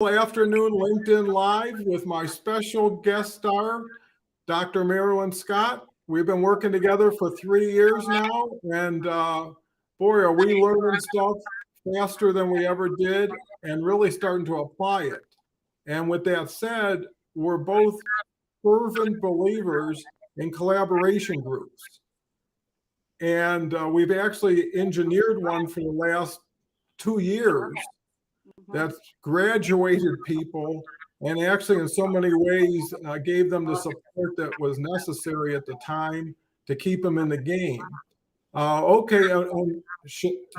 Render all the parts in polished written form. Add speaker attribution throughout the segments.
Speaker 1: Afternoon LinkedIn Live with my special guest star, Dr. Marilyn Scott. We've been working together for 3 years now, and boy, are we learning stuff faster than we ever did and really starting to apply it. And with that said, we're both fervent believers in collaboration groups. And we've actually engineered one for the last 2 years that's graduated people and actually in so many ways gave them the support that was necessary at the time to keep them in the game.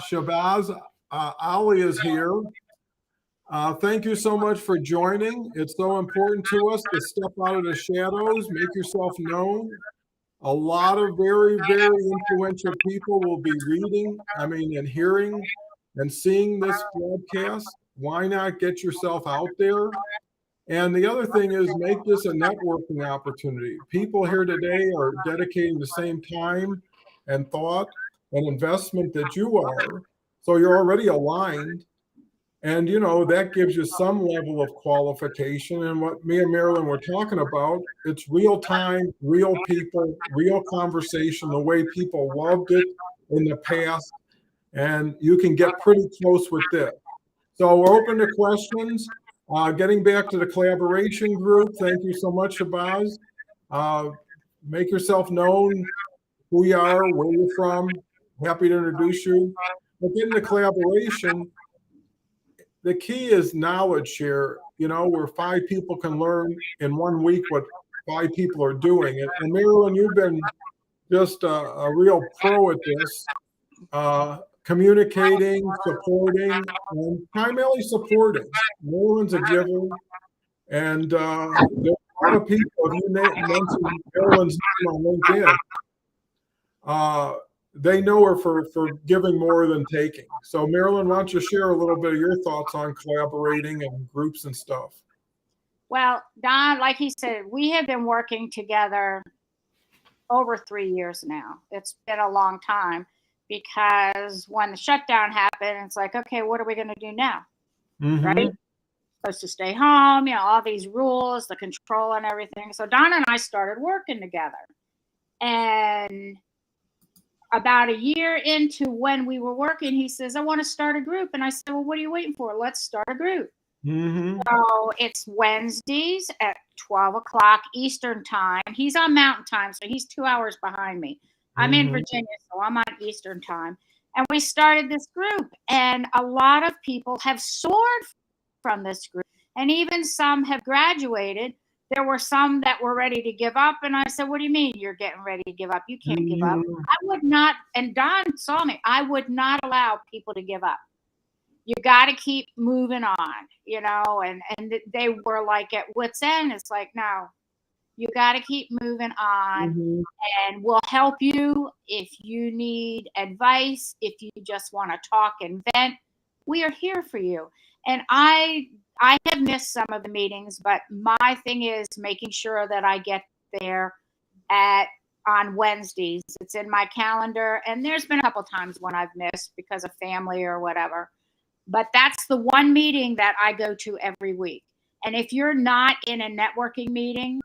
Speaker 1: Shabazz Ali is here. Thank you so much for joining. It's so important to us to step out of the shadows, make yourself known. A lot of very, very influential people will be reading, and hearing and seeing this broadcast. Why not get yourself out there? And the other thing is make this a networking opportunity. People here today are dedicating the same time and thought and investment that you are. So you're already aligned. And, that gives you some level of qualification. And what me and Marilyn were talking about, it's real time, real people, real conversation, the way people loved it in the past. And you can get pretty close with this. So we're open to questions. Getting back to the collaboration group, thank you so much, Shabazz. Make yourself known, who you are, where you're from. Happy to introduce you. But getting the collaboration, the key is knowledge share, where 5 people can learn in 1 week what 5 people are doing. And Marilyn, you've been just a real pro at this. Communicating, supporting, and primarily supporting. Marilyn's a giver, and there's a lot of people, if you mention Marilyn's name on LinkedIn, they know her for giving more than taking. So Marilyn, why don't you share a little bit of your thoughts on collaborating and groups and stuff?
Speaker 2: Well, Don, like he said, we have been working together over 3 years now. It's been a long time. Because when the shutdown happened, it's like, okay, what are we going to do now? Mm-hmm. Right? Supposed to stay home, all these rules, the control and everything. So Don and I started working together. And about a year into when we were working, he says, I want to start a group. And I said, well, what are you waiting for? Let's start a group. Mm-hmm. So it's Wednesdays at 12 o'clock Eastern time. He's on Mountain time, so he's 2 hours behind me. I'm in Virginia, so I'm on Eastern time. And we started this group, and a lot of people have soared from this group, and even some have graduated. There were some that were ready to give up, and I said, what do you mean you're getting ready to give up? You can't give up. I would not, and Don saw me, I would not allow people to give up. You got to keep moving on, and they were like at wit's end. It's like, no. You got to keep moving on, and we'll help you if you need advice, if you just want to talk and vent. We are here for you. And I have missed some of the meetings, but my thing is making sure that I get there on Wednesdays. It's in my calendar, and there's been a couple times when I've missed because of family or whatever. But that's the one meeting that I go to every week. And if you're not in a networking meeting,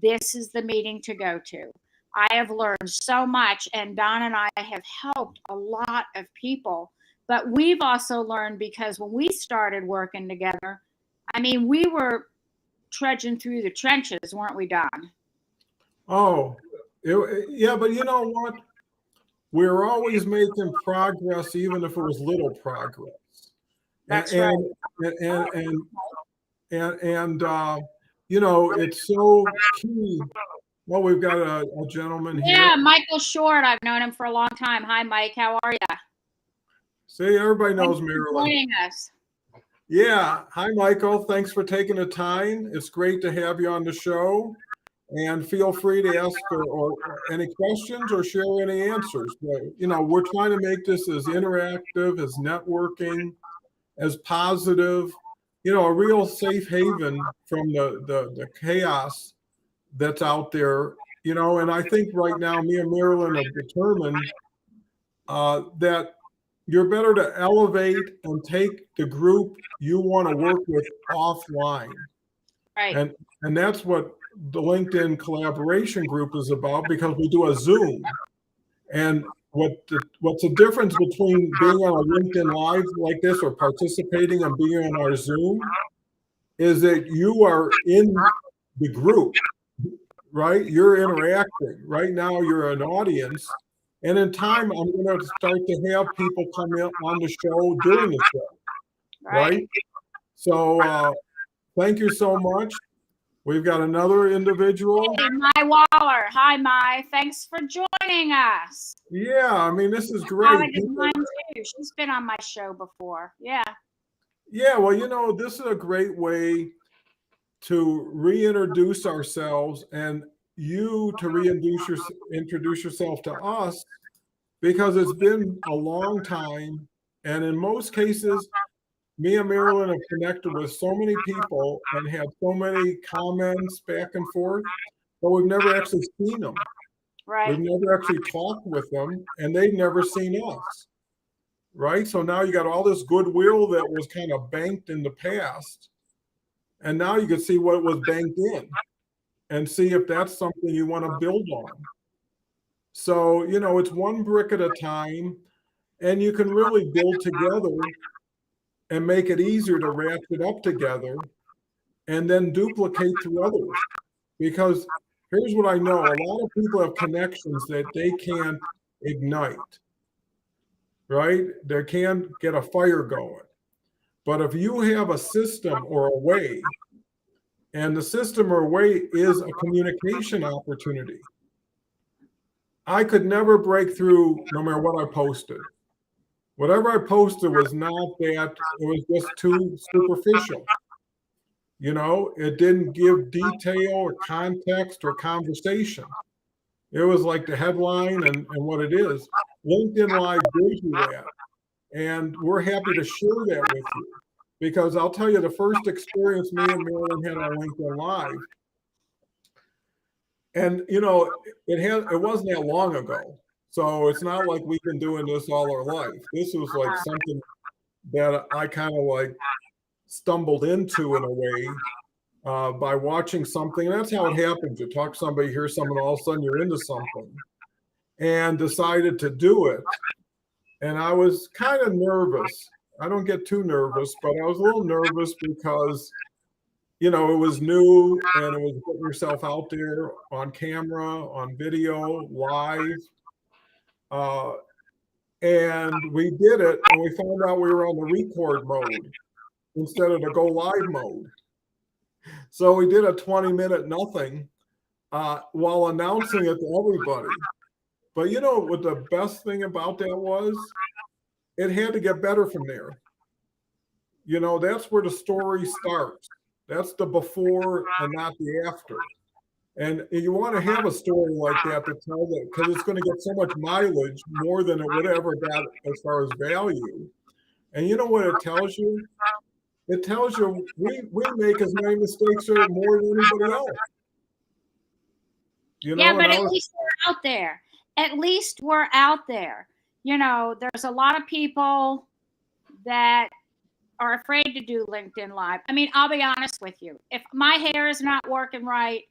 Speaker 2: this is the meeting to go to. I have learned so much, and Don and I have helped a lot of people. But we've also learned because when we started working together, we were trudging through the trenches, weren't we, Don?
Speaker 1: Oh, yeah, but you know what? We were always making progress, even if it was little progress.
Speaker 2: That's right.
Speaker 1: It's so key. Well, we've got a gentleman here.
Speaker 2: Yeah, Michael Short. I've known him for a long time. Hi, Mike. How are you?
Speaker 1: See, everybody knows Marilyn.
Speaker 2: Joining us.
Speaker 1: Yeah. Hi, Michael. Thanks for taking the time. It's great to have you on the show. And feel free to ask or any questions or share any answers. But, we're trying to make this as interactive, as networking, as positive. A real safe haven from the chaos that's out there, and I think right now me and Marilyn are determined that you're better to elevate and take the group you want to work with offline.
Speaker 2: Right.
Speaker 1: And that's what the LinkedIn collaboration group is about, because we do a Zoom. And what's the difference between being on a LinkedIn Live like this or participating and being on our Zoom is that you are in the group, right? You're interacting. Right now, you're an audience. And in time, I'm going to start to have people come in on the show during the show, right? So thank you so much. We've got another individual.
Speaker 2: Hey, Mai Waller. Hi, Mai. Thanks for joining us.
Speaker 1: Yeah, I mean, this is great.
Speaker 2: Mine too. She's been on my show before. Yeah.
Speaker 1: Yeah, well, you know, this is a great way to reintroduce ourselves and you to introduce yourself to us, because it's been a long time. And in most cases, me and Marilyn have connected with so many people and had so many comments back and forth, but we've never actually seen them.
Speaker 2: Right.
Speaker 1: We've never actually talked with them, and they've never seen us. Right? So now you got all this goodwill that was kind of banked in the past. And now you can see what was banked in and see if that's something you want to build on. So, you know, it's one brick at a time, and you can really build together and make it easier to ratchet up together and then duplicate to others. Because here's what I know, a lot of people have connections that they can't ignite, right? They can't get a fire going. But if you have a system or a way, and the system or way is a communication opportunity, I could never break through no matter what I posted. Whatever I posted was not that, it was just too superficial. You know, it didn't give detail or context or conversation. It was like the headline and what it is. LinkedIn Live gives you that. And we're happy to share that with you. Because I'll tell you, the first experience me and Marilyn had on LinkedIn Live, and you know, it wasn't that long ago. So it's not like we've been doing this all our life. This was like something that I kind of like stumbled into in a way by watching something. And that's how it happens. You talk to somebody, hear someone, all of a sudden you're into something, and decided to do it. And I was kind of nervous. I don't get too nervous, but I was a little nervous because, you know, it was new and it was putting yourself out there on camera, on video, live. And we did it, and we found out we were on the record mode instead of the go live mode. So we did a 20-minute nothing while announcing it to everybody. But you know what the best thing about that was? It had to get better from there. You know, that's where the story starts. That's the before and not the after. And you want to have a story like that to tell that, because it's going to get so much mileage, more than it would ever got as far as value. And you know what it tells you? It tells you we make as many mistakes or more than anybody else. You know,
Speaker 2: yeah, but at least we're out there. At least we're out there. You know, there's a lot of people that are afraid to do LinkedIn Live. I mean, I'll be honest with you. If my hair is not working right,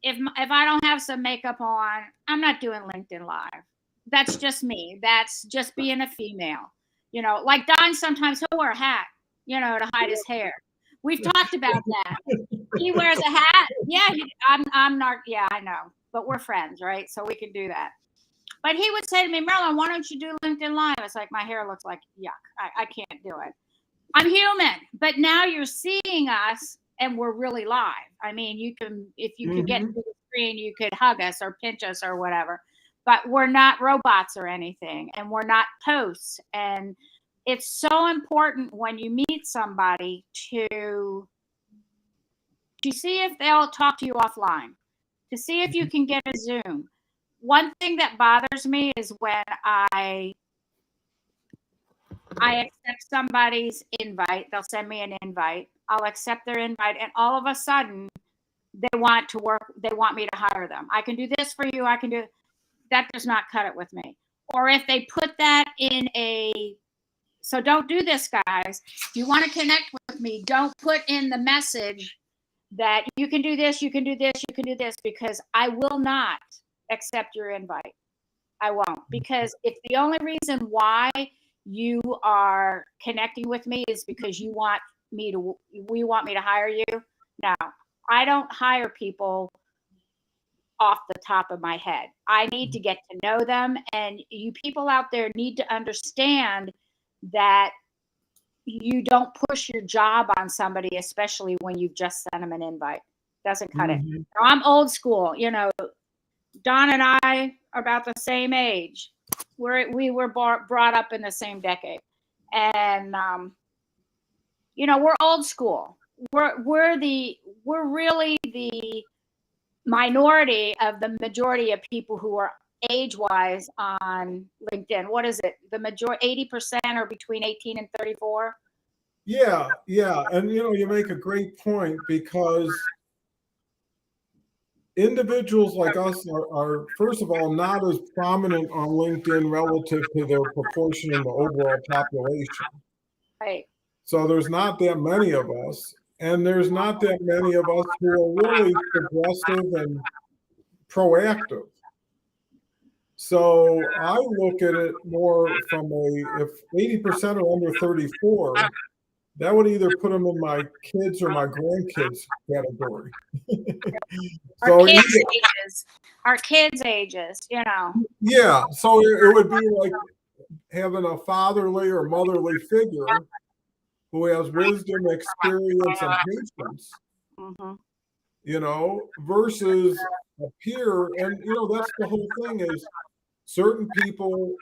Speaker 2: if I don't have some makeup on, I'm not doing LinkedIn Live. That's just me. That's just being a female. You know, like Don, sometimes he'll wear a hat, you know, to hide his hair. We've talked about that. He wears a hat. Yeah, I'm not. Yeah, I know. But we're friends, right? So we can do that. But he would say to me, Marilyn, why don't you do LinkedIn Live? It's like, my hair looks like yuck. I can't do it. I'm human. But now you're seeing us, and we're really live. I mean, you can, if you could get to the screen, you could hug us or pinch us or whatever. But we're not robots or anything, and we're not posts. And it's so important when you meet somebody to see if they'll talk to you offline, to see if you can get a Zoom. One thing that bothers me is when I accept somebody's invite. They'll send me an invite. I'll accept their invite, and all of a sudden they want to work. They want me to hire them. I can do this for you. I can do that. Does not cut it with me. Or if they put that in a So don't do this, guys. If you want to connect with me, don't put in the message that you can do this, you can do this, you can do this, because I will not accept your invite. I won't, because if the only reason why you are connecting with me is because we want me to hire you. No, I don't hire people off the top of my head. I need to get to know them, and you people out there need to understand that you don't push your job on somebody, especially when you've just sent them an invite. Doesn't cut it. I'm old school. Don and I are about the same age. We were brought up in the same decade, and we're old school. We're really the minority of the majority of people who are age-wise on LinkedIn. What is it? The majority, 80% are between 18 and 34.
Speaker 1: Yeah. And you make a great point, because individuals like us are first of all not as prominent on LinkedIn relative to their proportion in the overall population.
Speaker 2: Right.
Speaker 1: So there's not that many of us, and there's not that many of us who are really progressive and proactive. So I look at it more from if 80% are under 34, that would either put them in my kids or my grandkids category.
Speaker 2: Our kids' ages,
Speaker 1: Yeah, so it would be like having a fatherly or motherly figure who has wisdom, experience, and patience, versus a peer. And, that's the whole thing, is certain people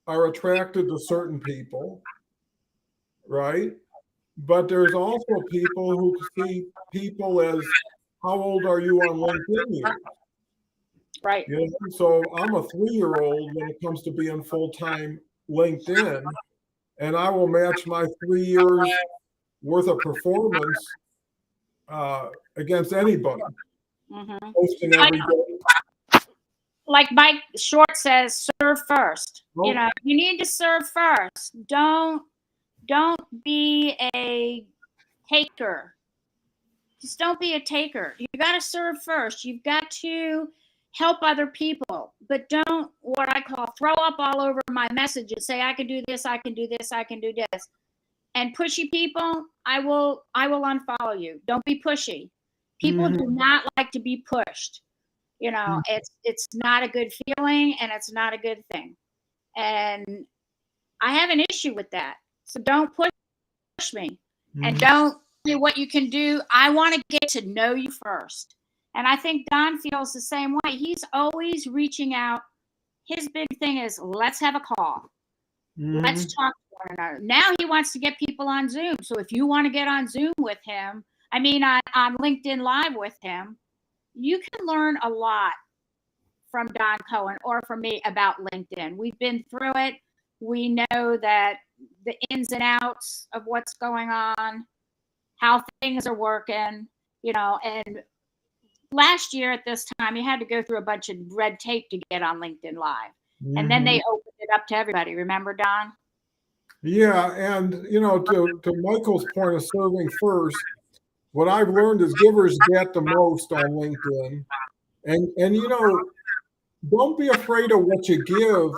Speaker 1: are attracted to certain people, right? But there's also people who see people as, how old are you on LinkedIn years?
Speaker 2: Right.
Speaker 1: So I'm a 3-year-old when it comes to being full-time LinkedIn, and I will match my 3 years worth of performance against anybody. Posting every day.
Speaker 2: Like Mike Short says, serve first. You need to serve first. Don't be a taker. Just don't be a taker. You got to serve first. You've got to help other people, but don't, what I call, throw up all over my messages. Say, I can do this, I can do this, I can do this. And pushy people, I will unfollow you. Don't be pushy. People do not like to be pushed. It's not a good feeling, and it's not a good thing. And I have an issue with that. So don't push me, and don't do what you can do. I want to get to know you first. And I think Don feels the same way. He's always reaching out. His big thing is, let's have a call. Let's talk to one another. Now he wants to get people on Zoom. So if you want to get on Zoom with him, on LinkedIn Live with him, you can learn a lot from Don Cohen or from me about LinkedIn. We've been through it. We know that the ins and outs of what's going on, how things are working, and last year at this time, you had to go through a bunch of red tape to get on LinkedIn Live. And then they opened it up to everybody. Remember, Don?
Speaker 1: Yeah. And, to Michael's point of serving first, what I've learned is givers get the most on LinkedIn. And don't be afraid of what you give.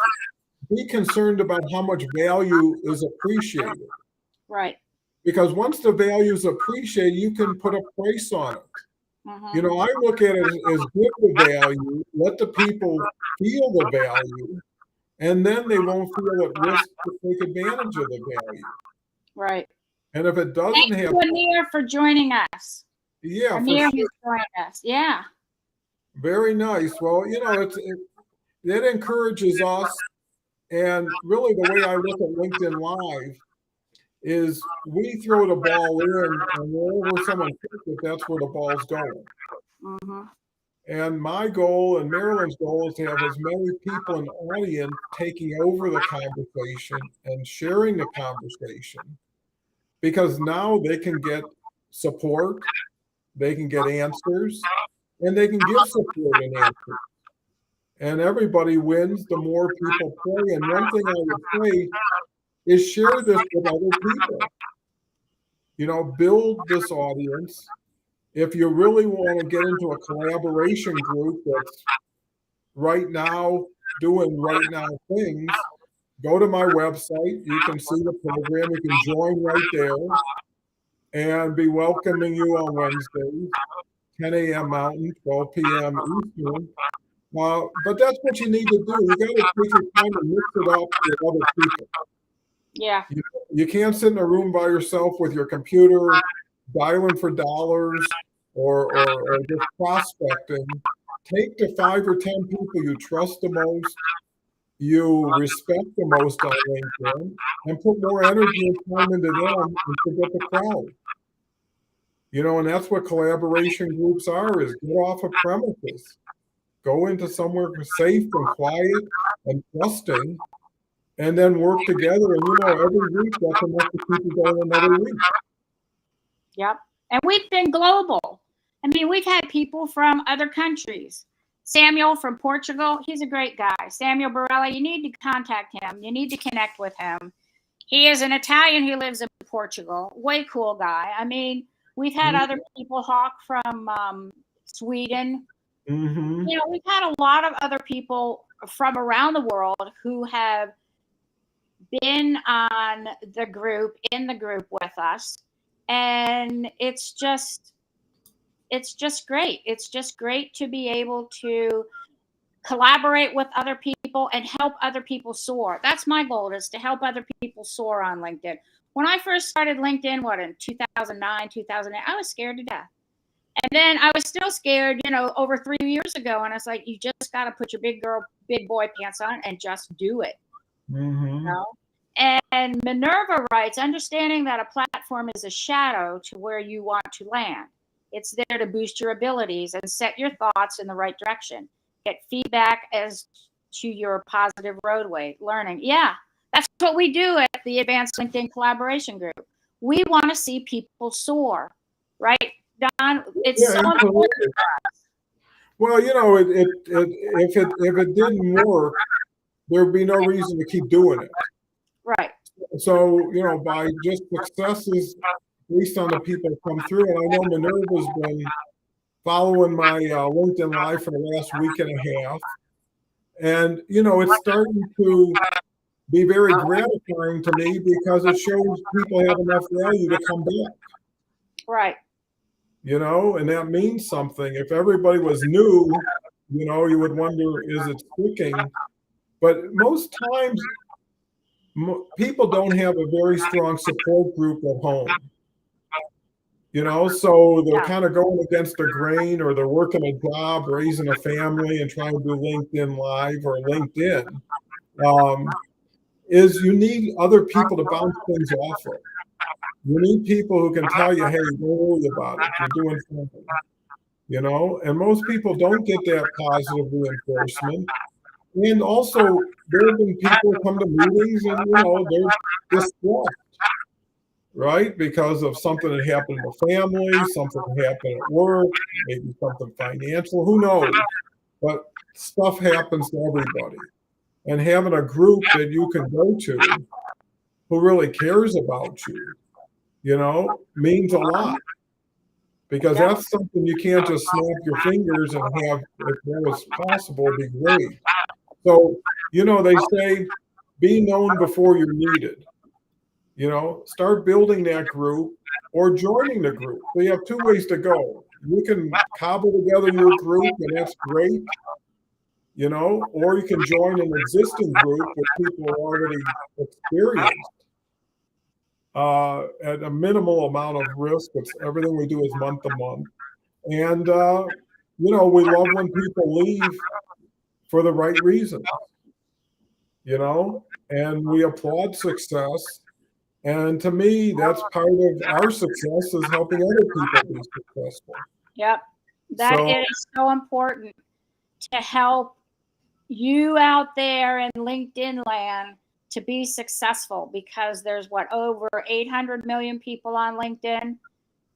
Speaker 1: Be concerned about how much value is appreciated.
Speaker 2: Right.
Speaker 1: Because once the value is appreciated, you can put a price on it. I look at it as give the value, let the people feel the value, and then they won't feel at risk to take advantage of the value.
Speaker 2: Right.
Speaker 1: And if it doesn't
Speaker 2: Thank you, Amir, for joining us.
Speaker 1: Yeah,
Speaker 2: Amir has joined us. Yeah.
Speaker 1: Very nice. Well, it encourages us. And really, the way I look at LinkedIn Live is we throw the ball in, and wherever someone kicks it, that's where the ball's going. And my goal and Marilyn's goal is to have as many people in the audience taking over the conversation and sharing the conversation, because now they can get support, they can get answers, and they can give support and answers. and everybody wins the more people play. And one thing I would say is share this with other people. You know, build this audience. If you really want to get into a collaboration group that's right now doing right now things, go to my website. You can see the program. You can join right there and be welcoming you on Wednesdays, 10 a.m. Mountain, 12 p.m. Eastern. But that's what you need to do. You got to take your time and mix it up with other people.
Speaker 2: Yeah.
Speaker 1: You can't sit in a room by yourself with your computer, dialing for dollars or just prospecting. Take the 5 or 10 people you trust the most, you respect the most on LinkedIn, and put more energy and time into them and forget the crowd. You know, and that's what collaboration groups are, is get off of premises. Go into somewhere safe and quiet and trusting, and then work together. And, you know, every week that's enough to keep you going another week.
Speaker 2: Yep. And we've been global. I mean, we've had people from other countries. Samuel from Portugal, he's a great guy. Samuel Barella, you need to contact him. You need to connect with him. He is an Italian who lives in Portugal. Way cool guy. I mean, we've had other people, Hawk from Sweden.
Speaker 1: Mm-hmm.
Speaker 2: You know, we've had a lot of other people from around the world who have been on the group, in the group with us. And it's just great. It's just great to be able to collaborate with other people and help other people soar. That's my goal, is to help other people soar on LinkedIn. When I first started LinkedIn, in 2009, 2008, I was scared to death. And then I was still scared, over 3 years ago. And I was like, you just got to put your big boy pants on and just do it.
Speaker 1: Mm-hmm.
Speaker 2: And Minerva writes, understanding that a platform is a shadow to where you want to land. It's there to boost your abilities and set your thoughts in the right direction. Get feedback as to your positive roadway learning. Yeah, that's what we do at the Advanced LinkedIn Collaboration Group. We want to see people soar, right, Don? It's so important.
Speaker 1: Well, if it didn't work, there'd be no reason to keep doing it.
Speaker 2: Right.
Speaker 1: So, by just successes based on the people that come through, and I know Minerva's been following my LinkedIn Live for the last week and a half. And, it's starting to be very gratifying to me because it shows people have enough value to come back.
Speaker 2: Right.
Speaker 1: And that means something. If everybody was new, you would wonder, is it sticking? But most times, people don't have a very strong support group at home. So they're kind of going against the grain, or they're working a job, raising a family, and trying to do LinkedIn Live or LinkedIn. You need other people to bounce things off of. You need people who can tell you, hey, don't worry about it. You're doing something. And most people don't get that positive reinforcement. And also, there have been people who come to meetings and, they're distressed, right? Because of something that happened in the family, something that happened at work, maybe something financial, who knows? But stuff happens to everybody. And having a group that you can go to who really cares about you, means a lot. Because that's something you can't just snap your fingers and have, if that was possible, be great. So, they say, be known before you're needed. Start building that group or joining the group. So you have 2 ways to go. You can cobble together your group, and that's great. Or you can join an existing group with people already experienced at a minimal amount of risk. It's everything we do is month to month. And, we love when people leave for the right reasons, and we applaud success. And to me, that's part of our success, is helping other people be successful.
Speaker 2: Yep. It is so important to help you out there in LinkedIn land to be successful, because there's over 800 million people on LinkedIn,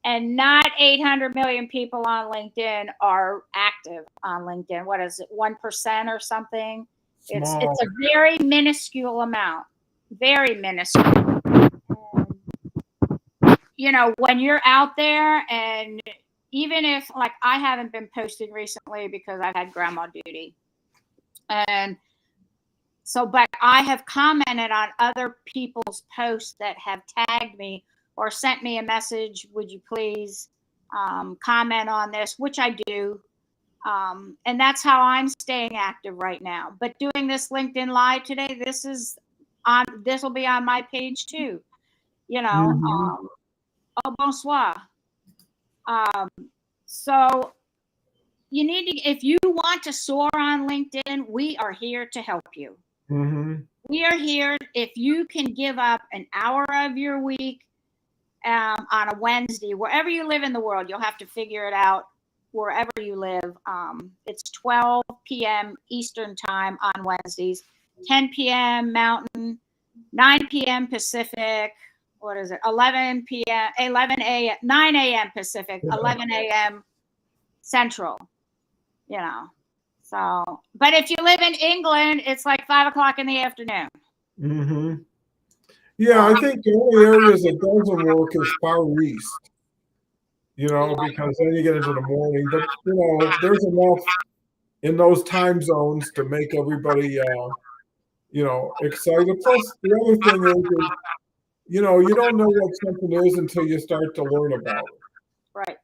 Speaker 2: And not 800 million people on LinkedIn are active on LinkedIn. What is it, 1% or something? It's a very minuscule amount, very minuscule. And, you know, when you're out there, and even if, like, I haven't been posting recently because I've had grandma duty, and so, but I have commented on other people's posts that have tagged me or sent me a message, would you please comment on this, which I do. And that's how I'm staying active right now. But doing this LinkedIn Live today, this will be on my page too. You know, au bonsoir. So you need to, if you want to soar on LinkedIn, we are here to help you. We are here. If you can give up an hour of your week on a Wednesday, wherever you live in the world, you'll have to figure it out wherever you live. It's 12 p.m. Eastern time on Wednesdays, 10 p.m. Mountain, 9 p.m. Pacific. What is it? 11 p.m., 11 a.m., 9 a.m. Pacific, 11 a.m. Central, you know. So, but if you live in England, it's like 5 o'clock in the afternoon.
Speaker 1: Yeah, I think the only areas that doesn't work is far east, you know, because then you get into the morning. But, you know, there's enough in those time zones to make everybody, you know, excited. Plus, the other thing is, you know, you don't know what something is until you start to learn about it.
Speaker 2: Right.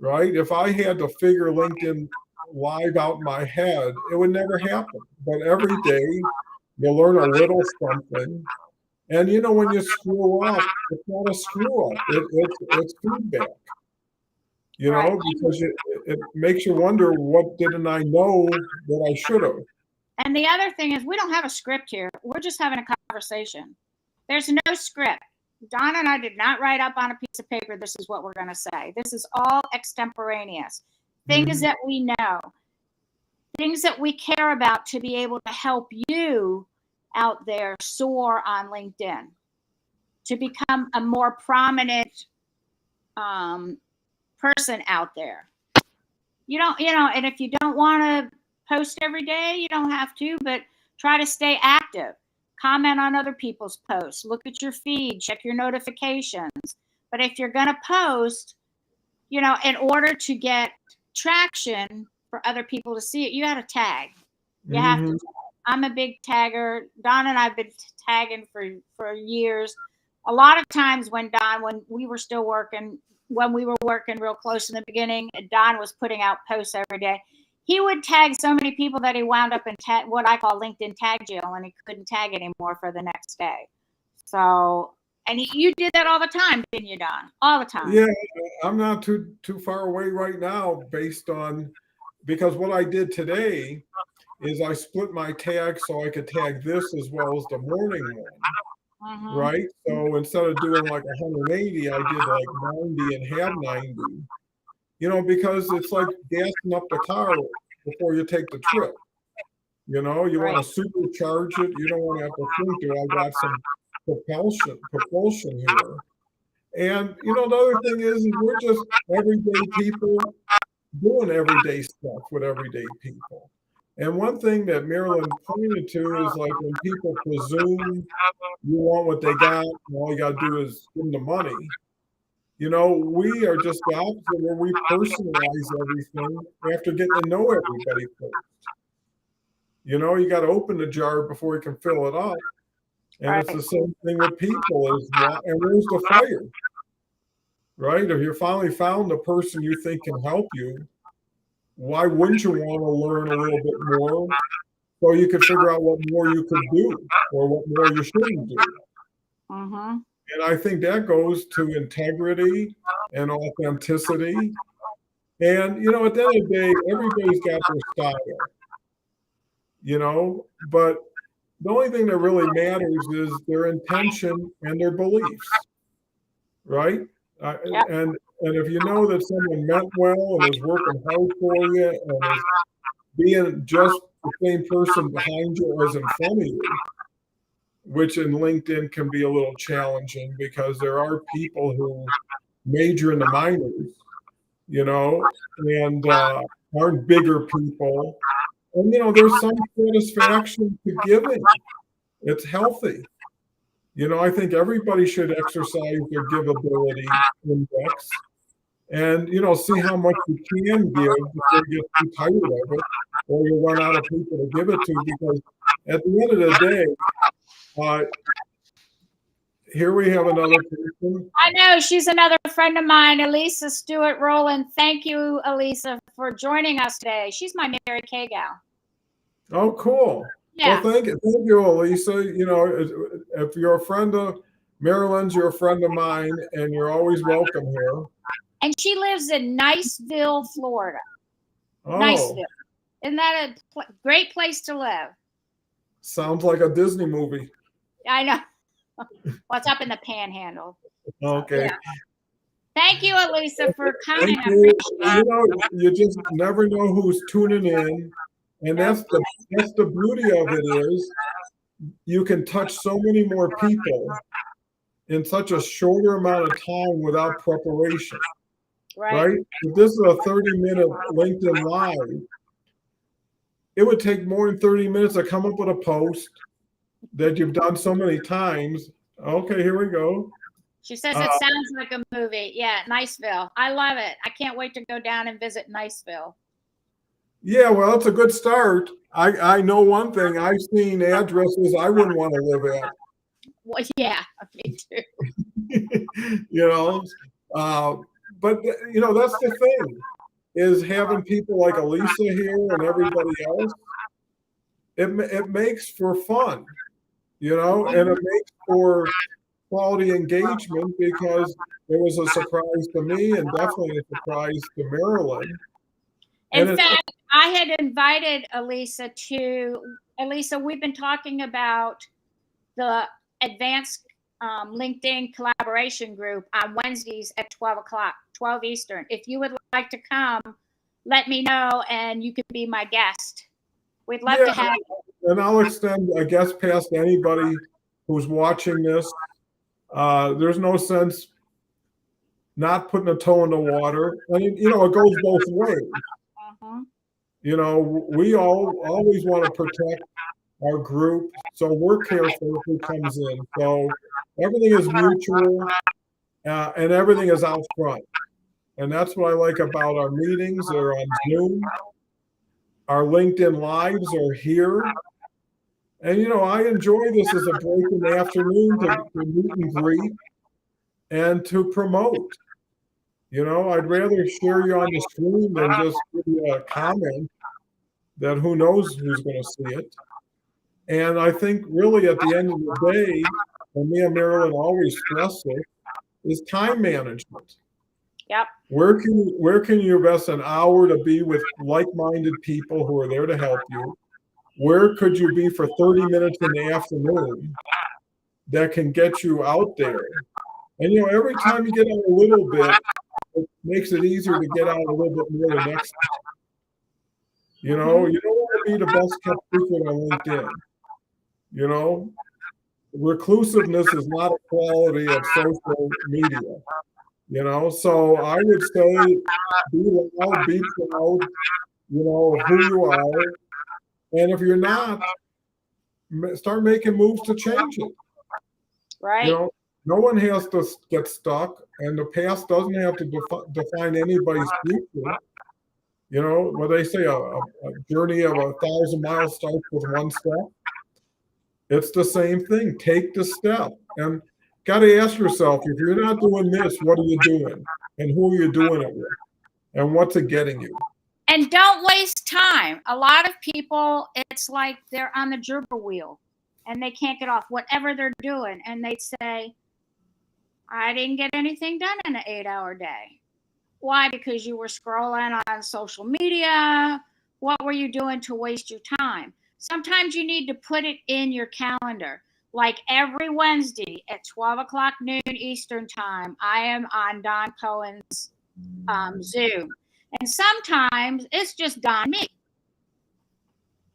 Speaker 1: Right? If I had to figure LinkedIn Live out in my head, it would never happen. But every day you learn a little something. And you know, when you screw up, it's not a screw up. It's feedback. You know, because it makes you wonder, what didn't I know that I should have?
Speaker 2: And the other thing is, we don't have a script here. We're just having a conversation. There's no script. Don and I did not write up on a piece of paper, this is what we're going to say. This is all extemporaneous. Things that we know, things that we care about to be able to help you out there soar on LinkedIn, to become a more prominent person out there. You know, and if you don't want to post every day, you don't have to, but try to stay active. Comment on other people's posts. Look at your feed. Check your notifications. But if you're going to post, you know, in order to get traction for other people to see it, you got to tag. You have to. I'm a big tagger. Don and I've been tagging for years. A lot of times when we were still working, when we were working real close in the beginning, Don was putting out posts every day. He would tag so many people that he wound up in what I call LinkedIn tag jail, and he couldn't tag anymore for the next day. So, and you did that all the time, didn't you, Don? All the time.
Speaker 1: Yeah, I'm not too far away right now, because what I did today is I split my tag so I could tag this as well as the morning one. Right? So instead of doing like 180, I did like 90 and have 90. You know, because it's like gassing up the car before you take the trip. You know, you want to supercharge it. You don't want to have to think, do I got some propulsion here? And, you know, the other thing is we're just everyday people doing everyday stuff with everyday people. And one thing that Marilyn pointed to is, like, when people presume you want what they got, and all you got to do is give them the money. You know, we are just the opposite, where we personalize everything after getting to know everybody first. You know, you got to open the jar before you can fill it up. And it's the same thing with people, and where's the fire? Right? If you finally found the person you think can help you, why wouldn't you want to learn a little bit more so you could figure out what more you could do or what more you shouldn't do? And I think that goes to integrity and authenticity. And, you know, at the end of the day, everybody's got their style, you know, but the only thing that really matters is their intention and their beliefs, right? And if you know that someone meant well and is working hard for you and is being just the same person behind you as in front of you, which in LinkedIn can be a little challenging because there are people who major in the minors, you know, and aren't bigger people. And, you know, there's some satisfaction to giving. It's healthy. You know, I think everybody should exercise their giveability index and, you know, see how much you can give before you get too tired of it or you run out of people to give it to. Because at the end of the day, here we have another person.
Speaker 2: I know, she's another friend of mine, Elisa Stewart Rowland. Thank you, Elisa, for joining us today. She's my Mary Kay gal.
Speaker 1: Oh, cool.
Speaker 2: Yeah.
Speaker 1: Well, thank you, Elisa. You know, if you're a friend of Marilyn's, you're a friend of mine, and you're always welcome here.
Speaker 2: And she lives in Niceville, Florida.
Speaker 1: Oh,
Speaker 2: Niceville. Isn't that a great place to live?
Speaker 1: Sounds like a Disney movie.
Speaker 2: I know. What's up in the Panhandle?
Speaker 1: Okay.
Speaker 2: Yeah. Thank you, Elisa, for coming.
Speaker 1: Thank you. You know, you just never know who's tuning in, and that's the beauty of it is you can touch so many more people in such a shorter amount of time without preparation. Right? If this is a 30-minute LinkedIn Live, it would take more than 30 minutes to come up with a post that you've done so many times. Okay, here we go.
Speaker 2: She says it sounds like a movie. Yeah, Niceville. I love it. I can't wait to go down and visit Niceville.
Speaker 1: Yeah, well, it's a good start. I know one thing. I've seen addresses I wouldn't want to live at.
Speaker 2: Well, yeah, me too.
Speaker 1: You know, but you know, that's the thing is having people like Elisa here and everybody else. It makes for fun, you know, and it makes for quality engagement because it was a surprise to me and definitely a surprise to Marilyn.
Speaker 2: In fact, I had invited Elisa we've been talking about the advanced LinkedIn collaboration group on Wednesdays at 12 o'clock, 12 Eastern. If you would like to come, let me know and you can be my guest. We'd love to have you.
Speaker 1: And I'll extend a guest pass to anybody who's watching this. There's no sense not putting a toe in the water. I mean, you know, it goes both ways. You know, we always want to protect our group, so we're careful who comes in. So everything is mutual, and everything is out front. And that's what I like about our meetings. They're on Zoom. Our LinkedIn Lives are here. And, you know, I enjoy this as a break in the afternoon to meet and greet and to promote. You know, I'd rather share you on the screen than just give you a comment that who knows who's going to see it. And I think really at the end of the day, and me and Marilyn always stress it, is time management.
Speaker 2: Yep.
Speaker 1: Where can you invest an hour to be with like-minded people who are there to help you? Where could you be for 30 minutes in the afternoon that can get you out there? And, you know, every time you get out a little bit, it makes it easier to get out a little bit more the next time. You know, you don't want to be the best kept secret on LinkedIn. You know, reclusiveness is not a quality of social media. You know, so I would say be loud, be proud, you know, of who you are. And if you're not, start making moves to change it.
Speaker 2: Right.
Speaker 1: You know, no one has to get stuck, and the past doesn't have to define anybody's future. You know, what they say, a journey of 1,000 miles starts with one step. It's the same thing. Take the step. And got to ask yourself, if you're not doing this, what are you doing? And who are you doing it with? And what's it getting you?
Speaker 2: And don't waste time. A lot of people, it's like they're on the gerbil wheel and they can't get off whatever they're doing. And they say, I didn't get anything done in an 8-hour day. Why? Because you were scrolling on social media. What were you doing to waste your time? Sometimes you need to put it in your calendar. Like every Wednesday at 12 o'clock noon Eastern time, I am on Don Cohen's Zoom. And sometimes it's just Don and me.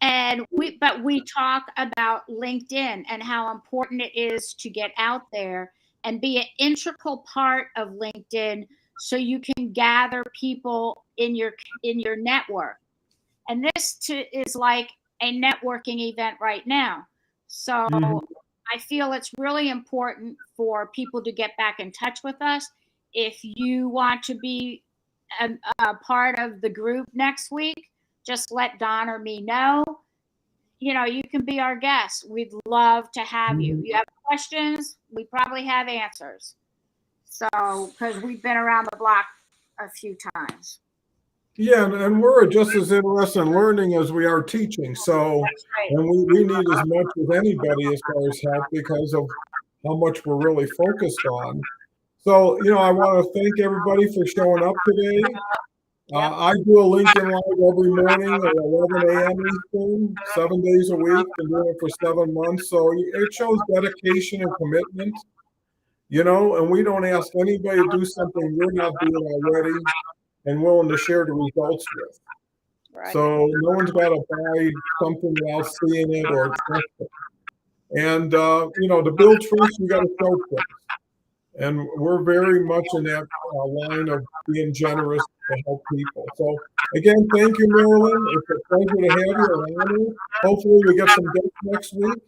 Speaker 2: And we talk about LinkedIn and how important it is to get out there and be an integral part of LinkedIn so you can gather people in your network. And this is like a networking event right now. So I feel it's really important for people to get back in touch with us. If you want to be a part of the group next week, just let Don or me know. You know, you can be our guest. We'd love to have you. You have questions, we probably have answers. So, because we've been around the block a few times.
Speaker 1: Yeah, and we're just as interested in learning as we are teaching. So,
Speaker 2: That's right.
Speaker 1: and we need as much as anybody as far as help because of how much we're really focused on. So, you know, I want to thank everybody for showing up today. I do a LinkedIn Live every morning at 11 a.m. Eastern, 7 days a week. Been doing it for 7 months. So it shows dedication and commitment, you know, and we don't ask anybody to do something we're not doing already and willing to share the results with.
Speaker 2: Right.
Speaker 1: So no one's got to buy something without seeing it or trust it. And, you know, to build trust, you got to show trust. And we're very much in that line of being generous to help people. So again, thank you, Marilyn. It's a pleasure to have you around. Hopefully we get some guests next week.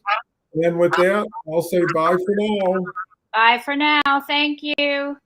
Speaker 1: And with that, I'll say bye for now.
Speaker 2: Bye for now. Thank you.